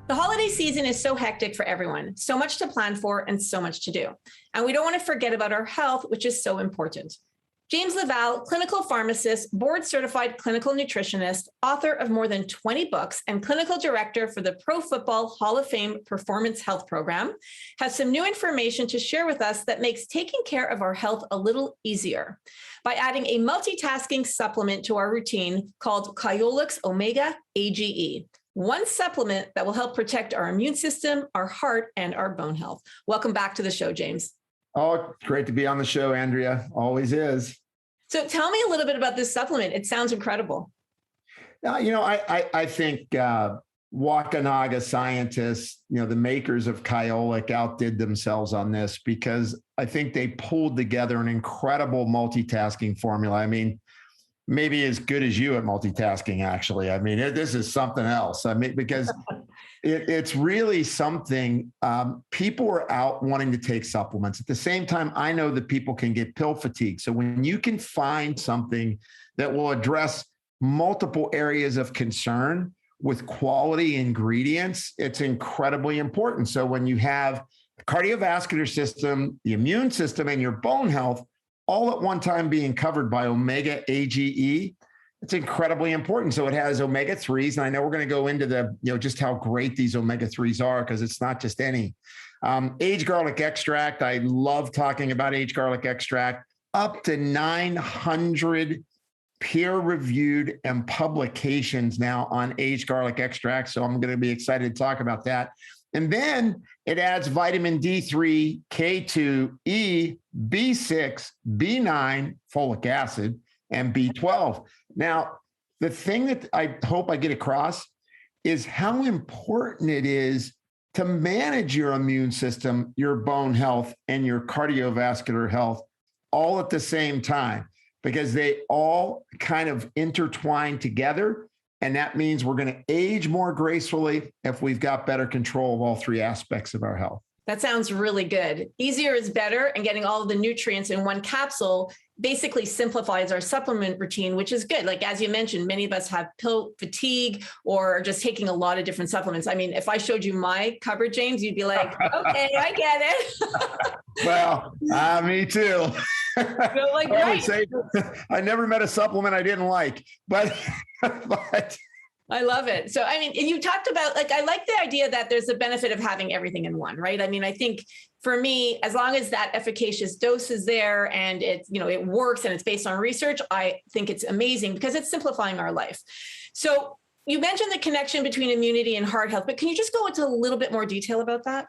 The holiday season is so hectic for everyone, so much to plan for and so much to do. And we don't want to forget about our health, which is so important. James Lavalle, clinical pharmacist, board certified clinical nutritionist, author of more than 20 books, and clinical director for the Pro Football Hall of Fame Performance Health Program, has some new information to share with us that makes taking care of our health a little easier by adding a multitasking supplement to our routine called Kyolix OmegAGE. One supplement that will help protect our immune system, our heart, and our bone health. Welcome back to the show, James. Oh, great to be on the show, Andrea. Always is. So tell me a little bit about this supplement. It sounds incredible. I think Wakunaga scientists, the makers of Kyolic outdid themselves on this because I think they pulled together an incredible multitasking formula. I mean, maybe as good as you at multitasking, actually. I mean, this is something else. I mean, because it's really something, people are out wanting to take supplements. At the same time, I know that people can get pill fatigue. So when you can find something that will address multiple areas of concern with quality ingredients, it's incredibly important. So when you have the cardiovascular system, the immune system, and your bone health, all at one time being covered by OmegAGE, it's incredibly important. So it has omega-3s, and I know we're going to go into the, just how great these omega-3s are because it's not just any. Aged garlic extract, I love talking about aged garlic extract, up to 900 peer-reviewed and publications now on aged garlic extract. So I'm going to be excited to talk about that. And then it adds vitamin D3, K2, E, B6, B9, folic acid, and B12. Now, the thing that I hope I get across is how important it is to manage your immune system, your bone health, and your cardiovascular health all at the same time, because they all kind of intertwine together. And that means we're going to age more gracefully if we've got better control of all three aspects of our health. That sounds really good. Easier is better, and getting all of the nutrients in one capsule basically simplifies our supplement routine, which is good. Like, as you mentioned, many of us have pill fatigue or just taking a lot of different supplements. I mean, if I showed you my cupboard, James, you'd be like, okay, I get it. Well, me too. Like, I would say I never met a supplement I didn't like, but I love it. So, I mean, and you talked about, I like the idea that there's a benefit of having everything in one, right? I mean, I think for me, as long as that efficacious dose is there and it works and it's based on research, I think it's amazing because it's simplifying our life. So you mentioned the connection between immunity and heart health, but can you just go into a little bit more detail about that?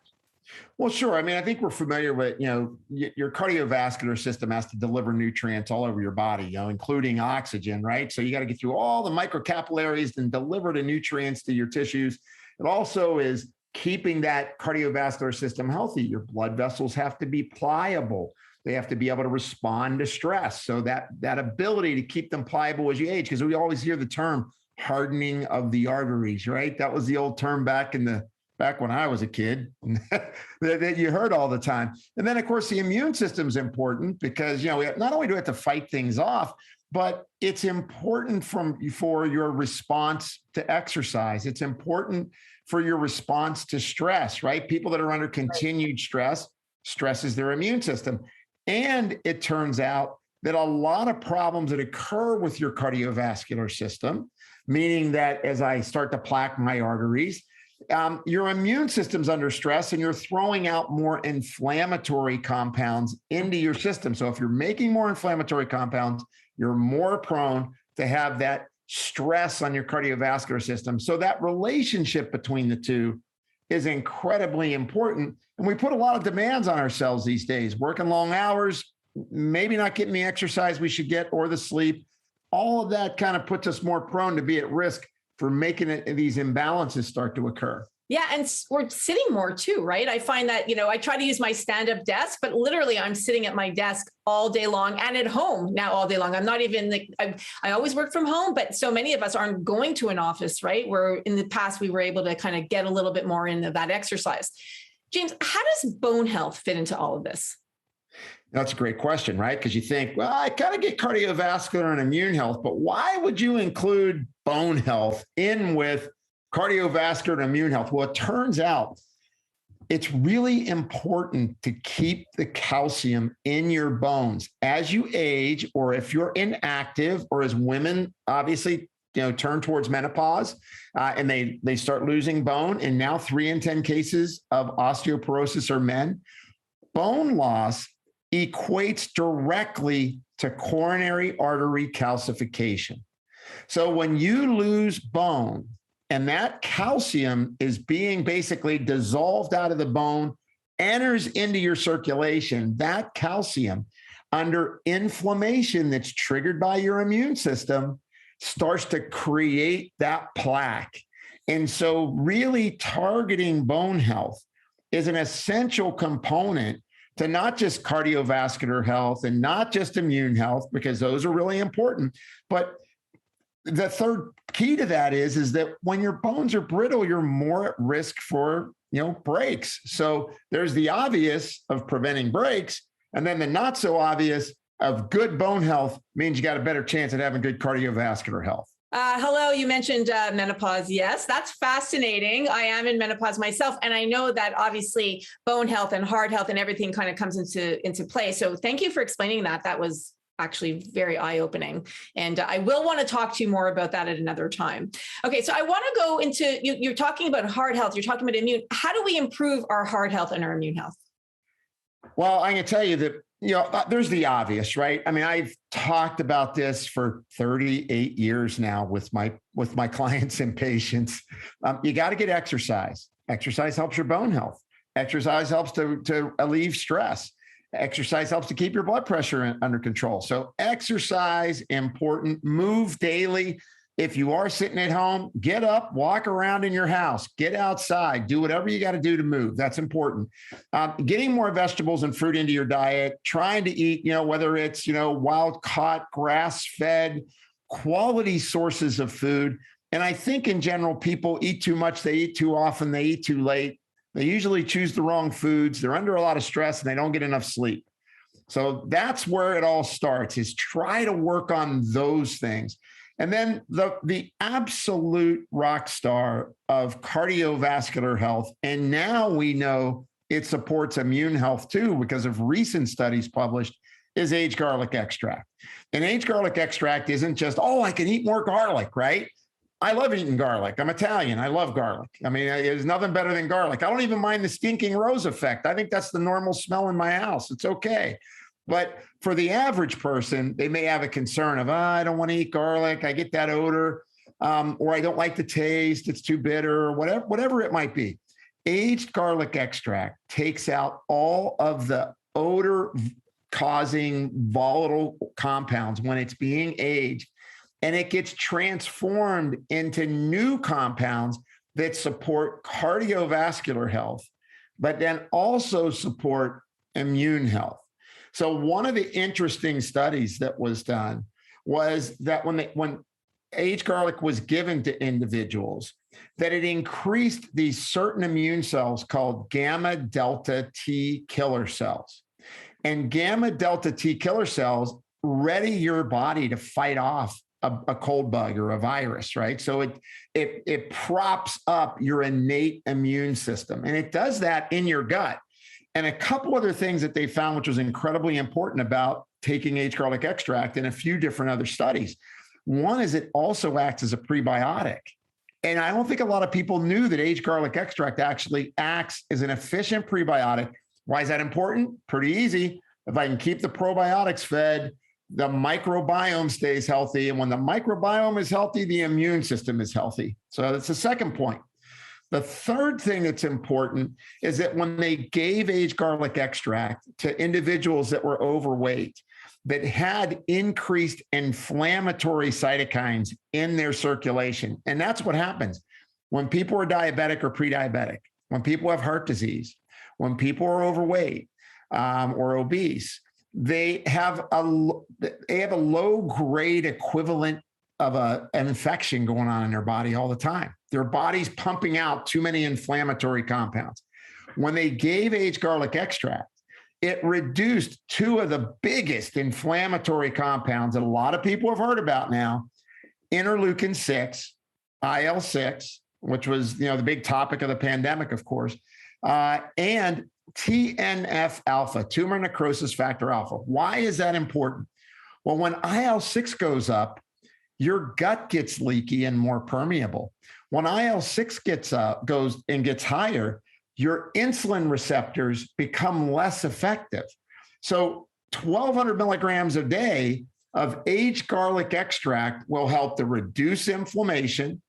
Well, sure. I mean, I think we're familiar with, your cardiovascular system has to deliver nutrients all over your body, including oxygen, right? So you got to get through all the microcapillaries and deliver the nutrients to your tissues. It also is keeping that cardiovascular system healthy. Your blood vessels have to be pliable. They have to be able to respond to stress. So that ability to keep them pliable as you age, because we always hear the term hardening of the arteries, right? That was the old term back when I was a kid that you heard all the time. And then, of course, the immune system is important because, we not only do we have to fight things off, but it's important for your response to exercise. It's important for your response to stress, right? People that are under continued stress stresses their immune system. And it turns out that a lot of problems that occur with your cardiovascular system, meaning that as I start to plaque my arteries, your immune system's under stress and you're throwing out more inflammatory compounds into your system. So if you're making more inflammatory compounds, you're more prone to have that stress on your cardiovascular system. So that relationship between the two is incredibly important. And we put a lot of demands on ourselves these days, working long hours, maybe not getting the exercise we should get or the sleep. All of that kind of puts us more prone to be at risk for making these imbalances start to occur. Yeah. And we're sitting more too, right? I find that, I try to use my stand-up desk, but literally I'm sitting at my desk all day long and at home now all day long. I'm not even, I always work from home, but so many of us aren't going to an office, right? Where in the past we were able to kind of get a little bit more into that exercise. James, how does bone health fit into all of this? That's a great question, right? Because you think, well, I kind of get cardiovascular and immune health, but why would you include bone health in with cardiovascular and immune health. Well, it turns out it's really important to keep the calcium in your bones as you age, or if you're inactive, or as women obviously turn towards menopause and they start losing bone. And now 3 in 10 cases of osteoporosis are men. Bone loss equates directly to coronary artery calcification. So when you lose bone, and that calcium is being basically dissolved out of the bone, enters into your circulation, that calcium under inflammation that's triggered by your immune system starts to create that plaque. And so really targeting bone health is an essential component to not just cardiovascular health and not just immune health, because those are really important, but the third key to that is that when your bones are brittle, you're more at risk for, breaks. So there's the obvious of preventing breaks, and then the not so obvious of good bone health means you got a better chance at having good cardiovascular health. Hello, you mentioned menopause. Yes, that's fascinating. I am in menopause myself, and I know that obviously bone health and heart health and everything kind of comes into play. So thank you for explaining that. That was actually very eye-opening. And I will want to talk to you more about that at another time. Okay, so I want to go into, you're talking about heart health, you're talking about immune. How do we improve our heart health and our immune health? Well, I can tell you that, there's the obvious, right? I mean, I've talked about this for 38 years now with my clients and patients. You got to get exercise. Exercise helps your bone health. Exercise helps to alleviate stress. Exercise helps to keep your blood pressure under control. So exercise, important. Move daily. If you are sitting at home, get up, walk around in your house, get outside, do whatever you got to do to move. That's important. Getting more vegetables and fruit into your diet, trying to eat, whether it's, wild caught, grass fed, quality sources of food. And I think in general, people eat too much. They eat too often. They eat too late. They usually choose the wrong foods. They're under a lot of stress and they don't get enough sleep. So that's where it all starts, is try to work on those things. And then the absolute rock star of cardiovascular health, and now we know it supports immune health too because of recent studies published, is aged garlic extract. And aged garlic extract isn't just, I can eat more garlic, right? I love eating garlic. I'm Italian. I love garlic. I mean, there's nothing better than garlic. I don't even mind the stinking rose effect. I think that's the normal smell in my house. It's okay. But for the average person, they may have a concern of, I don't want to eat garlic. I get that odor, or I don't like the taste. It's too bitter, or whatever it might be. Aged garlic extract takes out all of the odor causing volatile compounds when it's being aged, and it gets transformed into new compounds that support cardiovascular health, but then also support immune health. So one of the interesting studies that was done was that when aged garlic was given to individuals, that it increased these certain immune cells called gamma delta T killer cells. And gamma delta T killer cells ready your body to fight off a cold bug or a virus, right? So it props up your innate immune system, and it does that in your gut. And a couple other things that they found, which was incredibly important about taking aged garlic extract in a few different other studies. One is it also acts as a prebiotic. And I don't think a lot of people knew that aged garlic extract actually acts as an efficient prebiotic. Why is that important? Pretty easy. If I can keep the probiotics fed, the microbiome stays healthy. And when the microbiome is healthy, the immune system is healthy. So that's the second point. The third thing that's important is that when they gave aged garlic extract to individuals that were overweight, that had increased inflammatory cytokines in their circulation. And that's what happens when people are diabetic or pre-diabetic, when people have heart disease, when people are overweight or obese. They have a low grade equivalent of an infection going on in their body all the time. Their body's pumping out too many inflammatory compounds. When they gave aged garlic extract, it reduced two of the biggest inflammatory compounds that a lot of people have heard about now, interleukin-6, IL-6, which was, the big topic of the pandemic, of course, and TNF alpha, tumor necrosis factor alpha. Why is that important? Well, when IL-6 goes up, your gut gets leaky and more permeable. When IL-6 gets higher, your insulin receptors become less effective. So 1,200 milligrams a day of aged garlic extract will help to reduce inflammation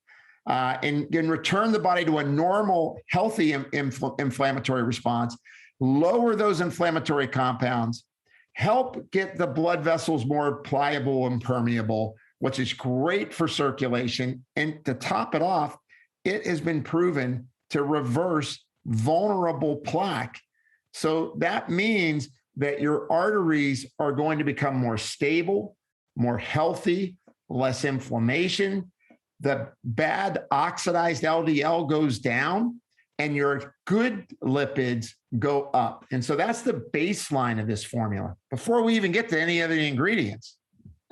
and return the body to a normal, healthy inflammatory response, lower those inflammatory compounds, help get the blood vessels more pliable and permeable, which is great for circulation. And to top it off, it has been proven to reverse vulnerable plaque. So that means that your arteries are going to become more stable, more healthy, less inflammation. The bad oxidized LDL goes down and your good lipids go up. And so that's the baseline of this formula before we even get to any other ingredients.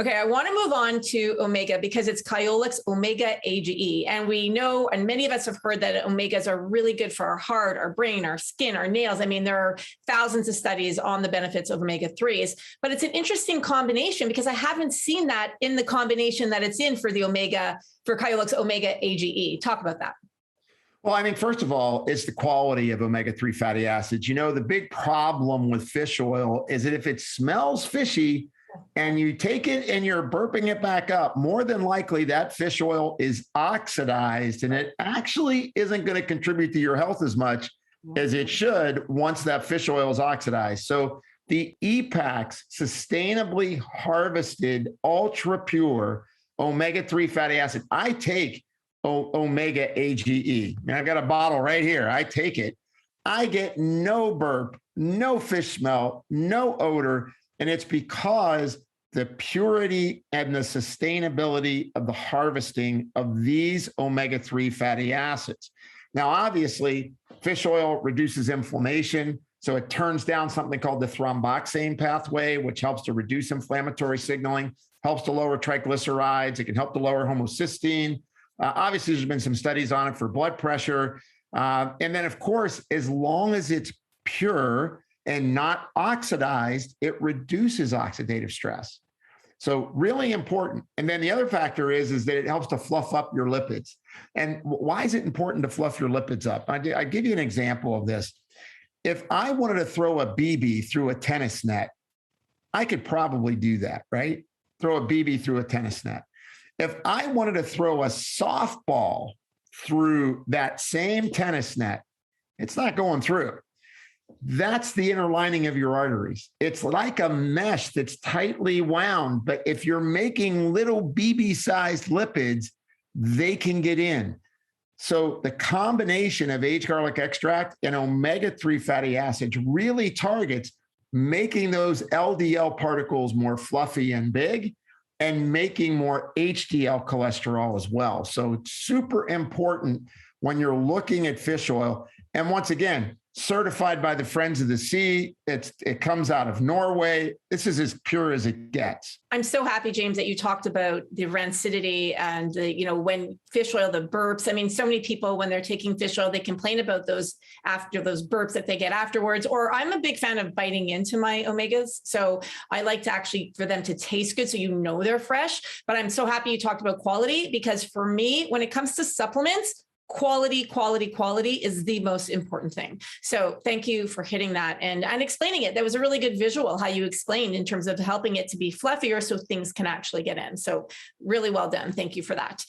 Okay, I want to move on to omega because it's Kyolic's OmegAGE. And we know, and many of us have heard that omegas are really good for our heart, our brain, our skin, our nails. I mean, there are thousands of studies on the benefits of omega-3s, but it's an interesting combination because I haven't seen that in the combination that it's in for Kyolic's OmegAGE. Talk about that. Well, I think first of all, it's the quality of omega-3 fatty acids. The big problem with fish oil is that if it smells fishy, and you take it and you're burping it back up, more than likely that fish oil is oxidized and it actually isn't going to contribute to your health as much as it should once that fish oil is oxidized. So the EPAX, sustainably harvested, ultra pure omega-3 fatty acid, I take OmegAGE. I've got a bottle right here. I take it. I get no burp, no fish smell, no odor. And it's because the purity and the sustainability of the harvesting of these omega-3 fatty acids. Now, obviously, fish oil reduces inflammation. So it turns down something called the thromboxane pathway, which helps to reduce inflammatory signaling, helps to lower triglycerides. It can help to lower homocysteine. Obviously, there's been some studies on it for blood pressure. And then, of course, as long as it's pure and not oxidized, it reduces oxidative stress. So really important. And then the other factor is that it helps to fluff up your lipids. And why is it important to fluff your lipids up? I give you an example of this. If I wanted to throw a BB through a tennis net, I could probably do that, right? Throw a BB through a tennis net. If I wanted to throw a softball through that same tennis net, it's not going through. That's the inner lining of your arteries. It's like a mesh that's tightly wound, but if you're making little BB-sized lipids, they can get in. So the combination of aged garlic extract and omega-3 fatty acids really targets making those LDL particles more fluffy and big and making more HDL cholesterol as well. So it's super important when you're looking at fish oil. And once again, certified by the Friends of the Sea. It comes out of Norway. This is as pure as it gets. I'm so happy, James, that you talked about the rancidity and when fish oil, the burps. I mean, so many people, when they're taking fish oil, they complain about those after those burps that they get afterwards. Or I'm a big fan of biting into my omegas. So I like to actually for them to taste good so they're fresh. But I'm so happy you talked about quality because for me, when it comes to supplements, quality is the most important thing. So thank you for hitting that and explaining it. That was a really good visual, how you explained in terms of helping it to be fluffier so things can actually get in. So really well done. Thank you for that.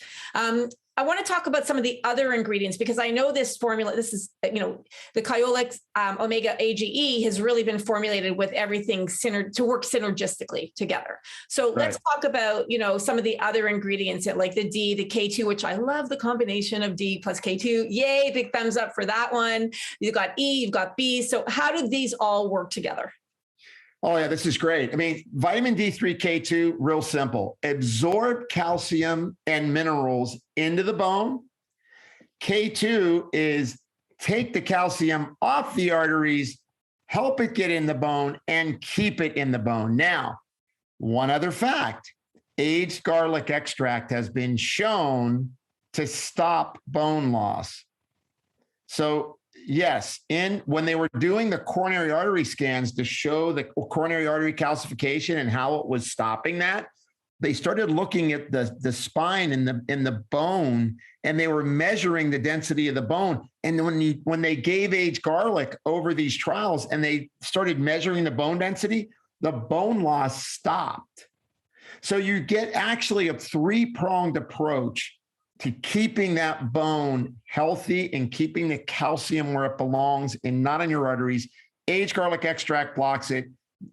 I want to talk about some of the other ingredients because I know this formula, this is, the Kyolic's OmegAGE has really been formulated with everything to work synergistically together. So let's talk about, some of the other ingredients like the D, the K2, which I love the combination of D plus K2. Yay, big thumbs up for that one. You've got E, you've got B. So how do these all work together? Oh, yeah, this is great. I mean, vitamin D3, K2, real simple. Absorb calcium and minerals into the bone. K2 is take the calcium off the arteries, help it get in the bone, and keep it in the bone. Now, one other fact, aged garlic extract has been shown to stop bone loss. So yes, when they were doing the coronary artery scans to show the coronary artery calcification and how it was stopping that, they started looking at the spine and the bone, and they were measuring the density of the bone. And when they gave Age Garlic over these trials and they started measuring the bone density, the bone loss stopped. So you get actually a three-pronged approach to keeping that bone healthy and keeping the calcium where it belongs and not in your arteries. Age Garlic extract blocks it.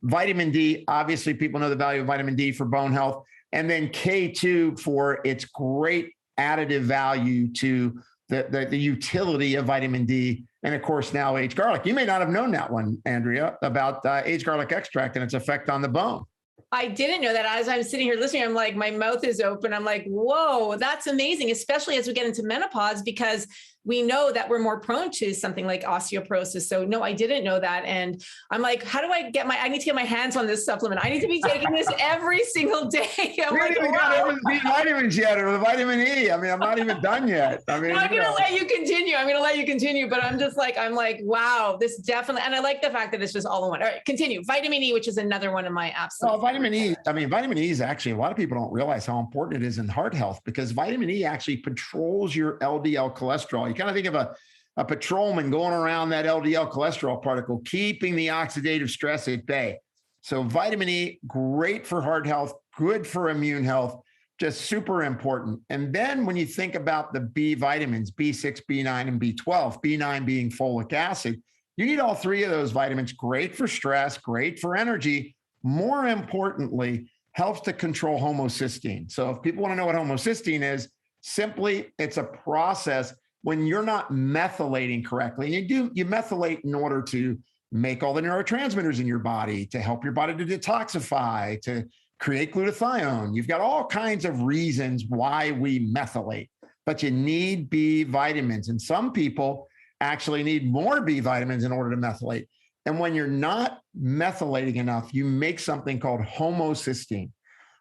Vitamin D, obviously people know the value of vitamin D for bone health. And then K2 for its great additive value to the utility of vitamin D. And of course, now Age Garlic. You may not have known that one, Andrea, about Age Garlic extract and its effect on the bone. I didn't know that. As I'm sitting here listening, I'm like, my mouth is open. I'm like, whoa, that's amazing, especially as we get into menopause, because we know that we're more prone to something like osteoporosis. So no, I didn't know that. And I'm like, how do I need to get my hands on this supplement. I need to be taking this every single day. We haven't even got over the B vitamins yet or the vitamin E. I mean, I'm not even done yet. I mean, I'm going to let you continue. But I'm like, wow, this definitely, and I like the fact that it's just all in one. All right, continue. Vitamin E, which is another one of my absolute. Well, vitamin E, vitamin E is actually, a lot of people don't realize how important it is in heart health, because vitamin E actually controls your LDL cholesterol. You kind of think of a patrolman going around that LDL cholesterol particle, keeping the oxidative stress at bay. So vitamin E, great for heart health, good for immune health, just super important. And then when you think about the B vitamins, B6, B9, and B12, B9 being folic acid, you need all three of those vitamins. Great for stress, great for energy. More importantly, helps to control homocysteine. So if people want to know what homocysteine is, simply it's a process when you're not methylating correctly. And you methylate in order to make all the neurotransmitters in your body, to help your body to detoxify, to create glutathione. You've got all kinds of reasons why we methylate, but you need B vitamins. And some people actually need more B vitamins in order to methylate. And when you're not methylating enough, you make something called homocysteine.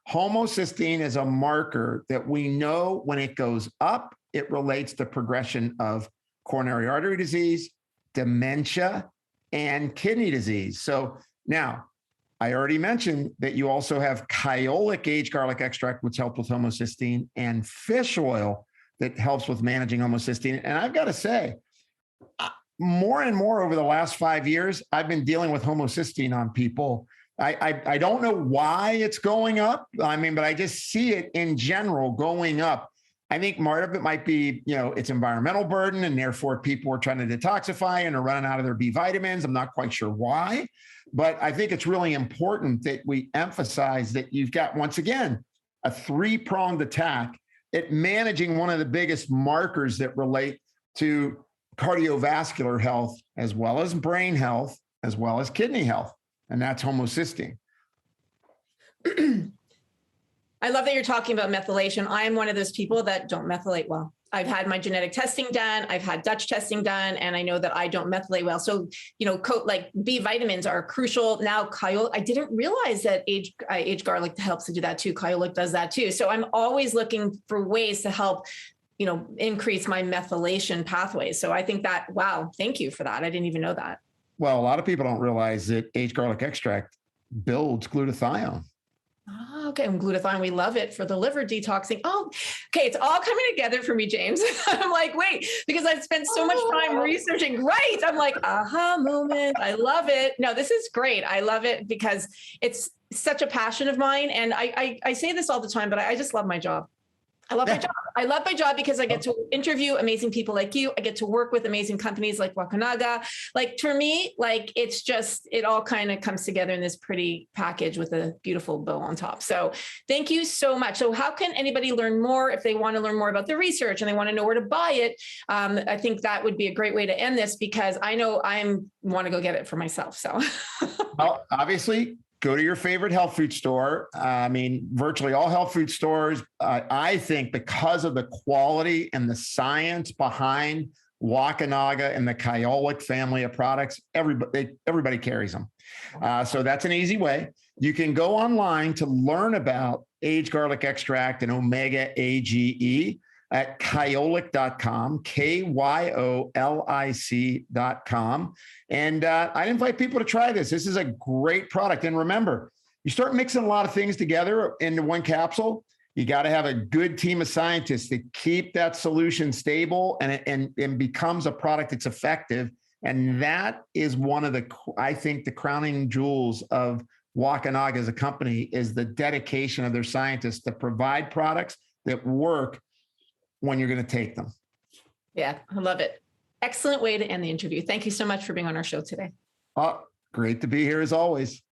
Homocysteine is a marker that we know when it goes up, it relates to progression of coronary artery disease, dementia, and kidney disease. So now, I already mentioned that you also have Kyolic Age Garlic extract, which helps with homocysteine, and fish oil that helps with managing homocysteine. And I've got to say, more and more over the last 5 years, I've been dealing with homocysteine on people. I don't know why it's going up. But I just see it in general going up. I think part of it might be, it's environmental burden, and therefore people are trying to detoxify and are running out of their B vitamins. I'm not quite sure why, but I think it's really important that we emphasize that you've got, once again, a three-pronged attack at managing one of the biggest markers that relate to cardiovascular health, as well as brain health, as well as kidney health, and that's homocysteine. I love that you're talking about methylation. I am one of those people that don't methylate well. I've had my genetic testing done. I've had Dutch testing done, and I know that I don't methylate well. So, like B vitamins are crucial. Now, I didn't realize that Age Garlic helps to do that too. Kyolic does that too. So I'm always looking for ways to help, increase my methylation pathways. So I think that, wow, thank you for that. I didn't even know that. Well, a lot of people don't realize that Age Garlic extract builds glutathione. Oh, okay. And glutathione, we love it for the liver detoxing. Oh, okay. It's all coming together for me, James. I'm like, wait, because I've spent so much time researching. Right. I'm like, aha moment. I love it. No, this is great. I love it because it's such a passion of mine. And I say this all the time, but I just love my job. I love my job. I love my job because I get to interview amazing people like you. I get to work with amazing companies like Wakunaga. Like, for me, like, it's just, it all kind of comes together in this pretty package with a beautiful bow on top. So thank you so much. So how can anybody learn more if they want to learn more about the research and they want to know where to buy it? I think that would be a great way to end this, because I know want to go get it for myself. So well, obviously, go to your favorite health food store. Virtually all health food stores, I think, because of the quality and the science behind Wakunaga and the Kyolic family of products, everybody carries them. So that's an easy way. You can go online to learn about Age Garlic Extract and OmegAGE. at kyolic.com, KYOLIC.com. And I'd invite people to try this. This is a great product. And remember, you start mixing a lot of things together into one capsule, you got to have a good team of scientists to keep that solution stable and becomes a product that's effective. And that is one of the, I think, the crowning jewels of Wakunaga as a company is the dedication of their scientists to provide products that work when you're going to take them. Yeah, I love it. Excellent way to end the interview. Thank you so much for being on our show today. Oh, great to be here as always.